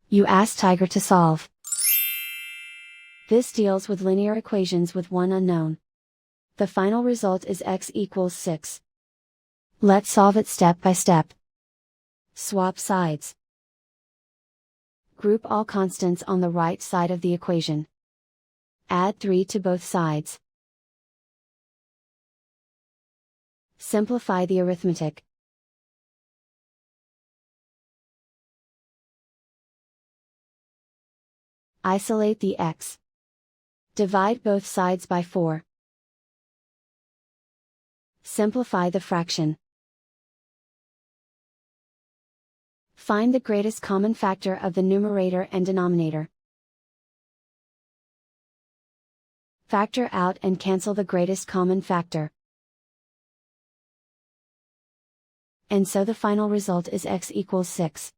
You ask Tiger to solve. This deals with linear equations with one unknown. The final result is x equals 6. Let's solve it step by step. Swap sides. Group all constants on the right side of the equation. Add 3 to both sides. Simplify the arithmetic. Isolate the x. Divide both sides by 4. Simplify the fraction. Find the greatest common factor of the numerator and denominator. Factor out and cancel the greatest common factor. And so the final result is x equals 6.